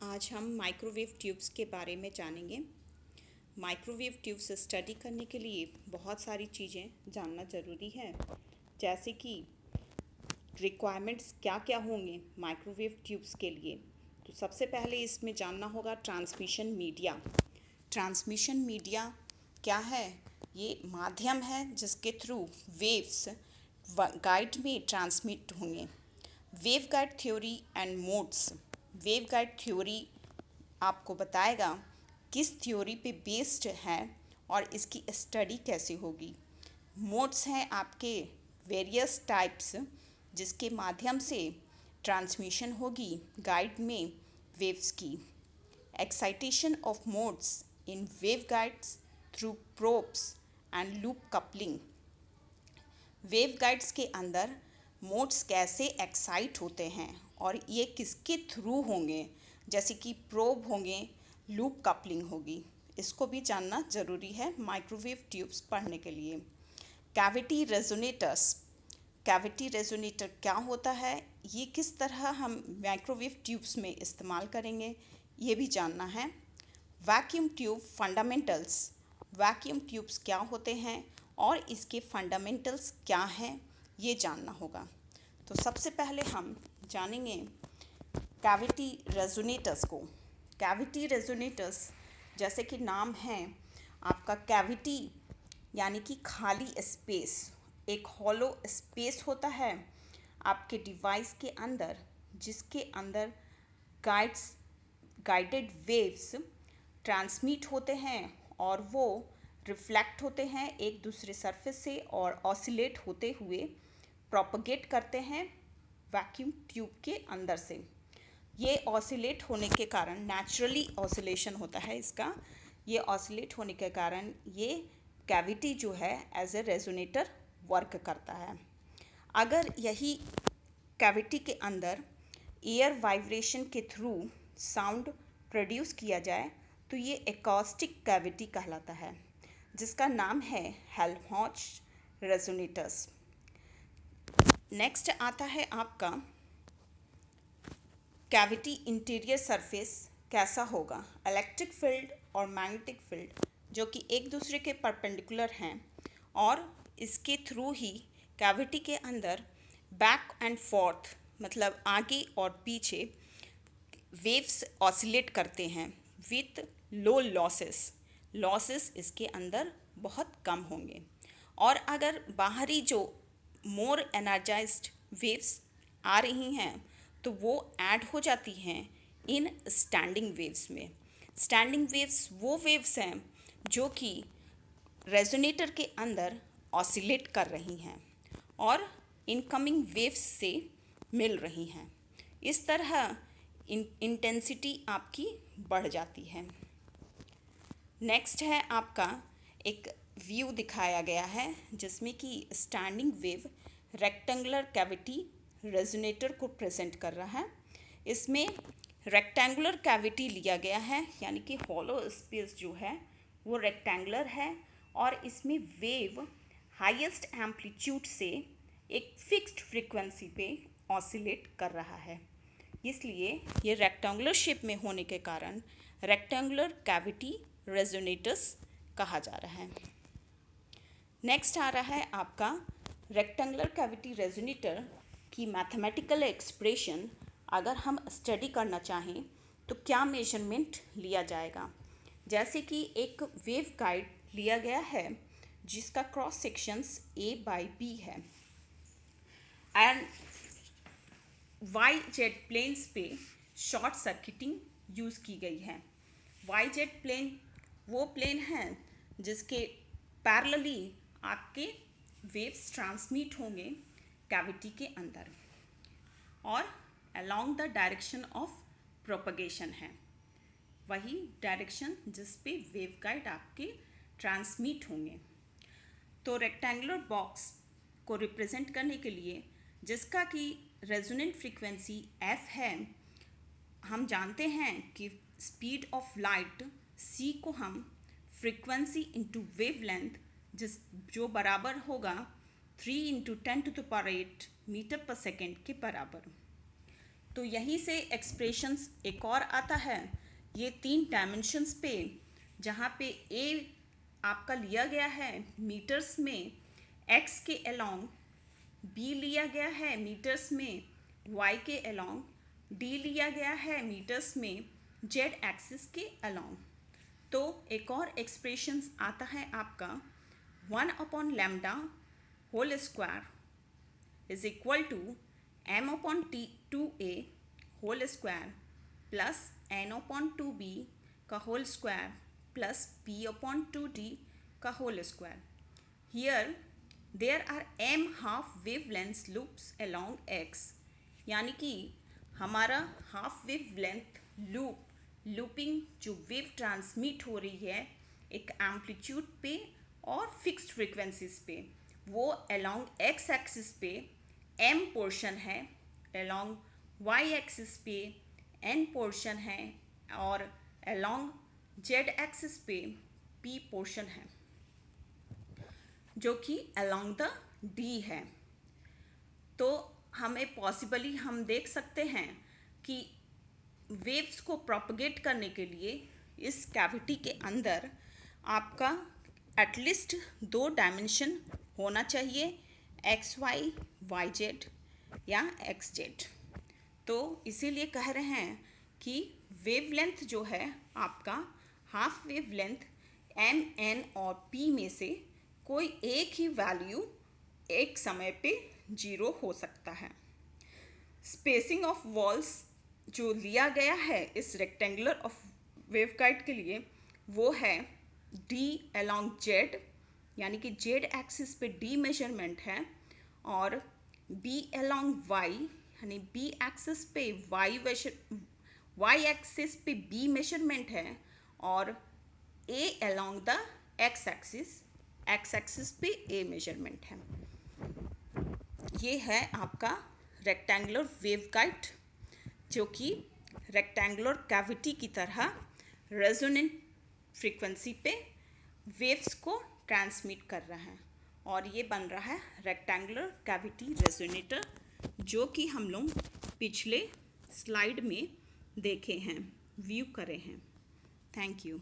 आज हम microwave tubes के बारे में जानेंगे। माइक्रोवेव ट्यूब्स स्टडी करने के लिए बहुत सारी चीज़ें जानना ज़रूरी है, जैसे कि रिक्वायरमेंट्स क्या क्या होंगे माइक्रोवेव ट्यूब्स के लिए। तो सबसे पहले इसमें जानना होगा ट्रांसमिशन मीडिया। ट्रांसमिशन मीडिया क्या है? ये माध्यम है जिसके थ्रू वेव्स गाइड में ट्रांसमिट होंगे। Wave guide theory and modes. Wave guide theory आपको बताएगा किस थ्योरी पे बेस्ड है और इसकी स्टडी कैसे होगी। मोड्स हैं आपके वेरियस टाइप्स जिसके माध्यम से ट्रांसमिशन होगी गाइड में वेव्स की। Excitation of modes in wave guides through probes and loop coupling. Wave guides के अंदर मोड्स कैसे एक्साइट होते हैं और ये किसके थ्रू होंगे, जैसे कि प्रोब होंगे, लूप कपलिंग होगी। इसको भी जानना ज़रूरी है माइक्रोवेव ट्यूब्स पढ़ने के लिए। Cavity resonators. कैविटी रेजोनेटर क्या होता है, ये किस तरह हम माइक्रोवेव ट्यूब्स में इस्तेमाल करेंगे, ये भी जानना है। Vacuum tube fundamentals. Vacuum tubes क्या होते हैं और इसके फंडामेंटल्स क्या हैं, ये जानना होगा। तो सबसे पहले हम जानेंगे कैविटी रेजोनेटर्स को। कैविटी रेजोनेटर्स जैसे कि नाम है आपका, कैविटी यानी कि खाली स्पेस, एक हॉलो स्पेस होता है आपके डिवाइस के अंदर, जिसके अंदर गाइडेड वेव्स ट्रांसमिट होते हैं और वो रिफ्लेक्ट होते हैं एक दूसरे सरफेस से और ऑसिलेट होते हुए प्रोपगेट करते हैं वैक्यूम ट्यूब के अंदर से। ये ऑसिलेट होने के कारण, नेचुरली ऑसिलेशन होता है इसका, ये ऑसिलेट होने के कारण ये कैविटी जो है एज ए रेजोनेटर वर्क करता है। अगर यही कैविटी के अंदर एयर वाइब्रेशन के थ्रू साउंड प्रोड्यूस किया जाए तो ये एकॉस्टिक कैविटी कहलाता है, जिसका नाम है हेल्महोल्ट्ज़ रेजोनेटर्स। नेक्स्ट आता है आपका कैविटी इंटीरियर सरफेस कैसा होगा। इलेक्ट्रिक फील्ड और मैग्नेटिक फील्ड जो कि एक दूसरे के परपेंडिकुलर हैं और इसके थ्रू ही कैविटी के अंदर बैक एंड फोर्थ, मतलब आगे और पीछे वेव्स ऑसिलेट करते हैं विथ लो लॉसेस इसके अंदर बहुत कम होंगे। और अगर बाहरी जो मोर एनर्जाइज्ड वेव्स आ रही हैं तो वो ऐड हो जाती हैं इन स्टैंडिंग वेव्स में। स्टैंडिंग वेव्स वो वेव्स हैं जो कि रेजोनेटर के अंदर ऑसिलेट कर रही हैं और इनकमिंग वेव्स से मिल रही हैं। इस तरह इंटेंसिटी आपकी बढ़ जाती है। नेक्स्ट है आपका एक व्यू दिखाया गया है जिसमें कि standing wave rectangular cavity resonator को प्रेजेंट कर रहा है। इसमें रेक्टेंगुलर कैविटी लिया गया है, यानी कि हॉलो स्पेस जो है वो रेक्टेंगुलर है और इसमें वेव हाईएस्ट एम्पलीट्यूड से एक फिक्स्ड फ्रीक्वेंसी पे ऑसिलेट कर रहा है। इसलिए ये रेक्टेंगुलर शेप में होने के कारण रेक्टेंगुलर कैविटी रेजोनेटर्स कहा जा रहा है। नेक्स्ट आ रहा है आपका रेक्टेंगुलर कैविटी रेजोनेटर की मैथमेटिकल एक्सप्रेशन। अगर हम स्टडी करना चाहें तो क्या मेजरमेंट लिया जाएगा, जैसे कि एक वेव गाइड लिया गया है जिसका क्रॉस सेक्शंस A/B है एंड YZ प्लेन्स पे शॉर्ट सर्किटिंग यूज़ की गई है। YZ प्लेन वो प्लेन है जिसके पैरेलली आपके वेव्स ट्रांसमिट होंगे कैविटी के अंदर और along the direction of propagation है, वही डायरेक्शन जिस पे वेव गाइड आपके ट्रांसमिट होंगे। तो रेक्टेंगुलर बॉक्स को रिप्रेजेंट करने के लिए, जिसका कि रेजोनेंट फ्रीक्वेंसी f है, हम जानते हैं कि स्पीड ऑफ लाइट c को हम फ्रीक्वेंसी इंटू वेव लेंथ जो बराबर होगा 3 × 10⁸ मीटर पर सेकेंड के बराबर। तो तो यहीं से एक्सप्रेशंस एक और आता है, ये 3 डायमेंशंस पे, जहाँ पे ए आपका लिया गया है मीटर्स में एक्स के अलोंग, बी लिया गया है मीटर्स में वाई के अलोंग, डी लिया गया है मीटर्स में जेड एक्सिस के अलोंग। तो एक और एक्सप्रेशंस आता है आपका 1/λ whole square is equal to m/2a whole square plus n/2b का होल स्क्वायर प्लस p/2d का whole square. Here there are m half wavelength loops along x, यानी कि हमारा हाफ वेव लेंथ लूपिंग जो wave transmit हो रही है एक एम्पलीट्यूड पे और फिक्स्ड फ्रीक्वेंसीज पे, वो अलोंग x एक्सिस पे m पोर्शन है, अलोंग y एक्सिस पे n पोर्शन है और अलोंग z एक्सिस पे p पोर्शन है, जो कि अलोंग द d है। तो हमें पॉसिबली हम देख सकते हैं कि वेव्स को प्रोपगेट करने के लिए इस कैविटी के अंदर आपका एटलीस्ट 2 डायमेंशन होना चाहिए, एक्स वाई, वाई जेड या एक्स जेड। तो इसीलिए कह रहे हैं कि वेवलेंथ जो है आपका हाफ वेवलेंथ एम एन और पी में से कोई एक ही वैल्यू एक समय पे 0 हो सकता है। स्पेसिंग ऑफ वॉल्स जो लिया गया है इस रेक्टेंगुलर ऑफ वेवगाइड के लिए वो है d अलोंग z, यानी कि z एक्सिस पे d मेजरमेंट है, और b अलोंग y यानी b एक्सिस पे y एक्सिस पे b मेजरमेंट है, और a along the x axis पे a मेजरमेंट है। ये है आपका रेक्टेंगुलर वेवगाइड जो कि रेक्टेंगुलर कैविटी की तरह रेजोनेंट फ्रीक्वेंसी पे वेव्स को ट्रांसमिट कर रहा है, और ये बन रहा है रेक्टेंगुलर कैविटी रेजोनेटर, जो कि हम लोग पिछले स्लाइड में देखे हैं, व्यू करे हैं। Thank you.